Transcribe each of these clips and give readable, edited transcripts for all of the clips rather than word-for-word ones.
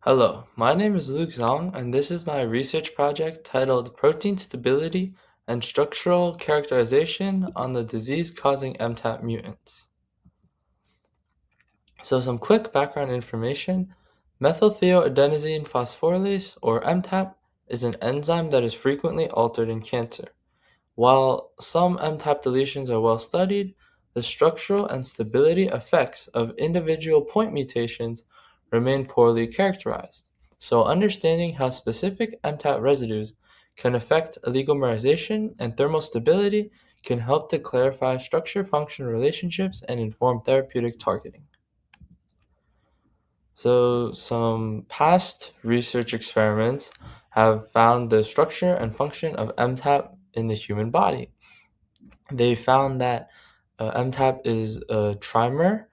Hello, my name is Zhong, and this is my research project titled Protein Stability and Structural Characterization on the Disease-Causing MTAP Mutants. So some quick background information. Methylthioadenosine phosphorylase, or MTAP, is an enzyme that is frequently altered in cancer. While some MTAP deletions are well studied, the structural and stability effects of individual point mutations remain poorly characterized. So understanding how specific MTAP residues can affect oligomerization and thermal stability can help to clarify structure-function relationships and inform therapeutic targeting. So some past research experiments have found the structure and function of MTAP in the human body. They found that MTAP is a trimer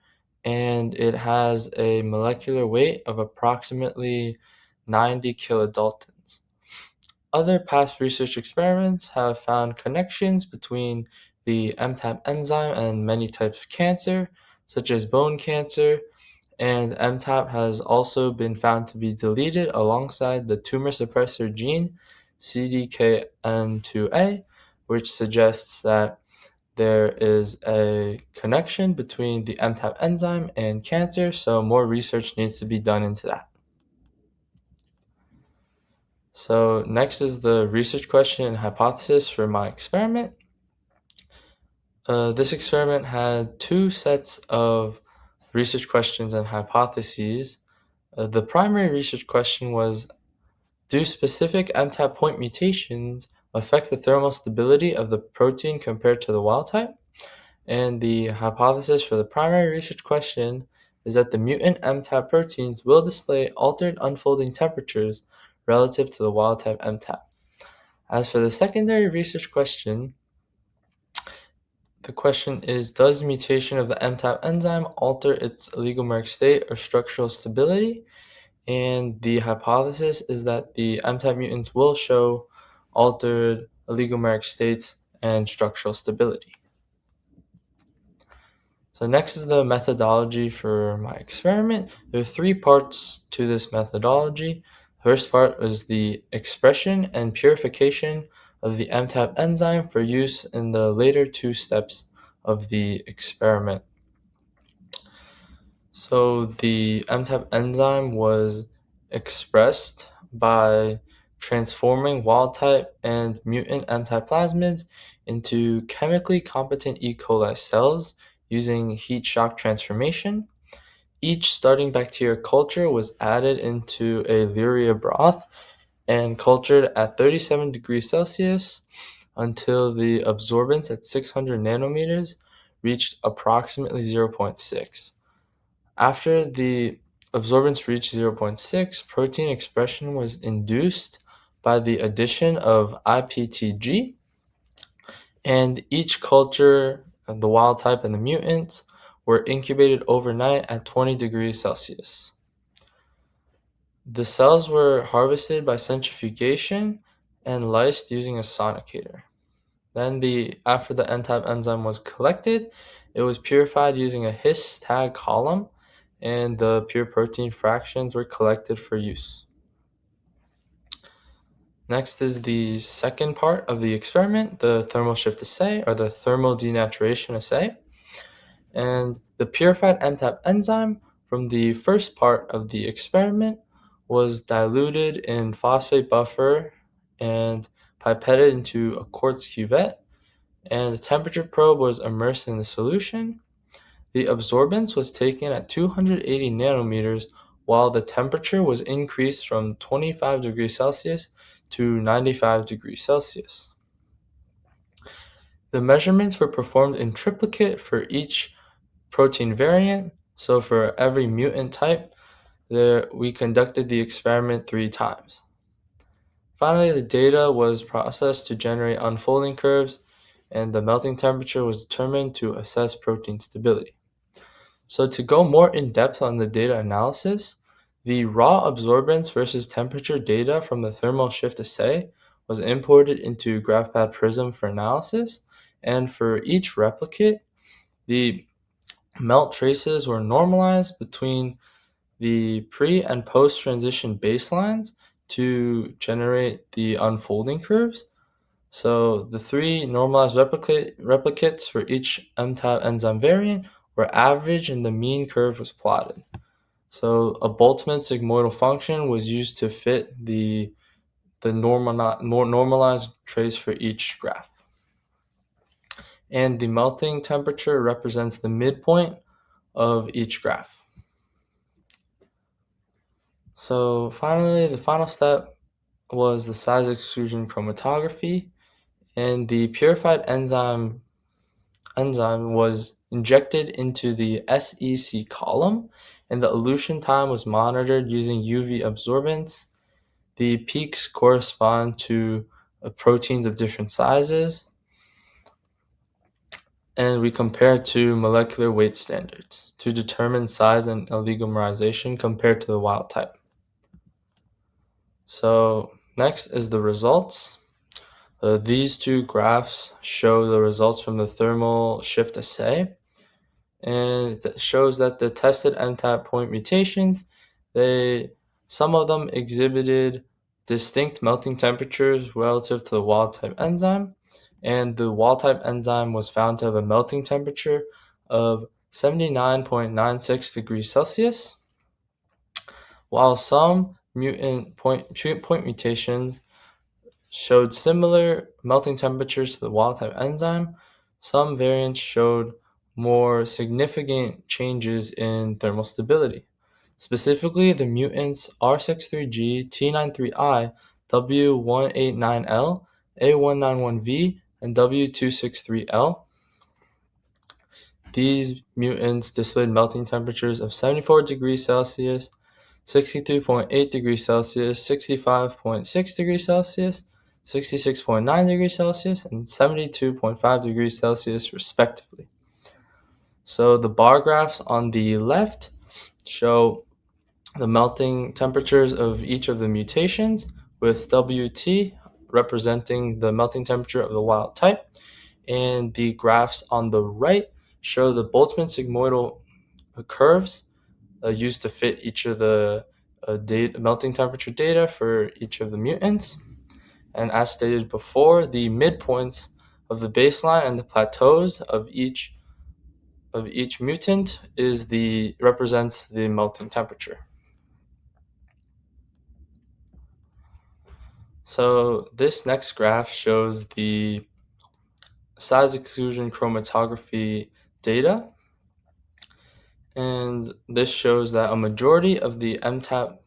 and it has a molecular weight of approximately 90 kilodaltons. Other past research experiments have found connections between the MTAP enzyme and many types of cancer, such as bone cancer, and MTAP has also been found to be deleted alongside the tumor suppressor gene CDKN2A, which suggests that there is a connection between the MTAP enzyme and cancer, so more research needs to be done into that. So next is the research question and hypothesis for my experiment. This experiment had two sets of research questions and hypotheses. The primary research question was, do specific MTAP point mutations affect the thermal stability of the protein compared to the wild type? And the hypothesis for the primary research question is that the mutant MTAP proteins will display altered unfolding temperatures relative to the wild type MTAP. As for the secondary research question, the question is, does mutation of the MTAP enzyme alter its oligomeric state or structural stability? And the hypothesis is that the MTAP mutants will show altered oligomeric states and structural stability. So next is the methodology for my experiment. There are three parts to this methodology. First part is the expression and purification of the MTAP enzyme for use in the later two steps of the experiment. So the MTAP enzyme was expressed by transforming wild type and mutant MTAP plasmids into chemically competent E. coli cells using heat shock transformation. Each starting bacteria culture was added into a Lyria broth and cultured at 37 degrees Celsius until the absorbance at 600 nanometers reached approximately 0.6. After the absorbance reached 0.6, protein expression was induced by the addition of IPTG, and each culture, the wild type and the mutants, were incubated overnight at 20 degrees Celsius. The cells were harvested by centrifugation and lysed using a sonicator. Then after the N-type enzyme was collected, it was purified using a His tag column, and the pure protein fractions were collected for use. Next is the second part of the experiment, the thermal shift assay, or the thermal denaturation assay. And the purified MTAP enzyme from the first part of the experiment was diluted in phosphate buffer and pipetted into a quartz cuvette, and the temperature probe was immersed in the solution. The absorbance was taken at 280 nanometers, while the temperature was increased from 25 degrees Celsius to 95 degrees Celsius. The measurements were performed in triplicate for each protein variant, so for every mutant type, we conducted the experiment 3 times. Finally, the data was processed to generate unfolding curves, and the melting temperature was determined to assess protein stability. So to go more in depth on the data analysis, the raw absorbance versus temperature data from the thermal shift assay was imported into GraphPad Prism for analysis, and for each replicate, the melt traces were normalized between the pre and post transition baselines to generate the unfolding curves. So the three normalized replicates for each MTAP enzyme variant were averaged and the mean curve was plotted. So a Boltzmann sigmoidal function was used to fit the normalized trace for each graph. And the melting temperature represents the midpoint of each graph. So finally, the final step was the size exclusion chromatography, and the purified enzyme was injected into the SEC column, and the elution time was monitored using UV absorbance. The peaks correspond to proteins of different sizes, and we compare to molecular weight standards to determine size and oligomerization compared to the wild type. So next is the results. These two graphs show the results from the thermal shift assay, and it shows that the tested MTAP point mutations, some of them exhibited distinct melting temperatures relative to the wild type enzyme, and the wild type enzyme was found to have a melting temperature of 79.96 degrees Celsius, while some mutant point mutations showed similar melting temperatures to the wild type enzyme. Some variants showed more significant changes in thermal stability. Specifically, the mutants R63G, T93I, W189L, A191V, and W263L. These mutants displayed melting temperatures of 74 degrees Celsius, 63.8 degrees Celsius, 65.6 degrees Celsius, 66.9 degrees Celsius, and 72.5 degrees Celsius, respectively. So the bar graphs on the left show the melting temperatures of each of the mutations, with WT representing the melting temperature of the wild type, and the graphs on the right show the Boltzmann sigmoidal curves used to fit each of the melting temperature data for each of the mutants. And as stated before, the midpoints of the baseline and the plateaus of each mutant represents the melting temperature. So this next graph shows the size exclusion chromatography data, and this shows that a majority of the MTAP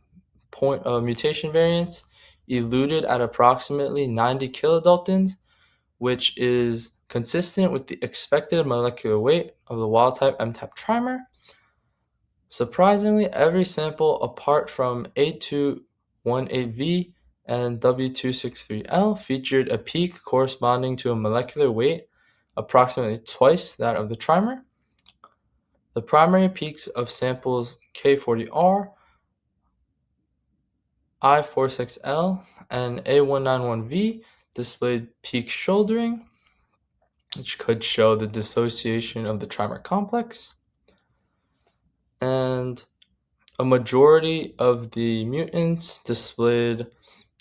mutation variants eluded at approximately 90 kilodaltons, which is consistent with the expected molecular weight of the wild-type MTAP trimer. Surprisingly, every sample apart from A218V and W263L featured a peak corresponding to a molecular weight approximately twice that of the trimer. The primary peaks of samples K40R, I46L, and A191V displayed peak shouldering, which could show the dissociation of the trimer complex. And a majority of the mutants displayed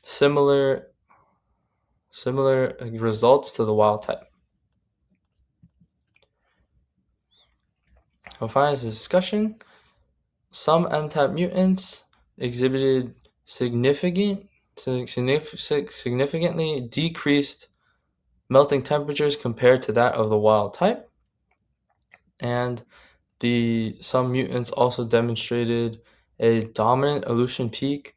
similar results to the wild type. So finally, this discussion. Some MTAP mutants exhibited significantly decreased melting temperatures compared to that of the wild type, and some mutants also demonstrated a dominant elution peak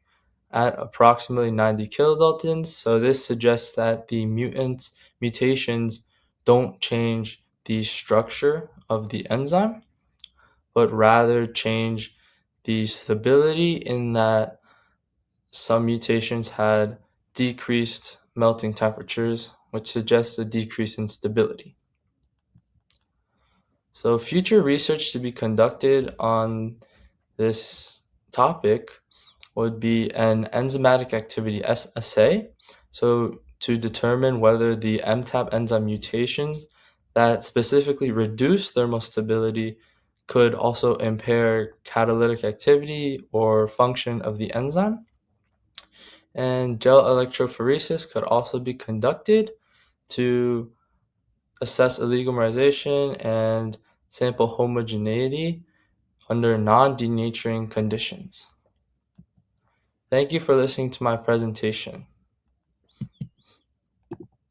at approximately 90 kilodaltons. So this suggests that the mutations don't change the structure of the enzyme, but rather change the stability, in that some mutations had decreased melting temperatures, which suggests a decrease in stability. So future research to be conducted on this topic would be an enzymatic activity assay, so to determine whether the MTAP enzyme mutations that specifically reduce thermal stability could also impair catalytic activity or function of the enzyme. And gel electrophoresis could also be conducted to assess oligomerization and sample homogeneity under non-denaturing conditions. Thank you for listening to my presentation.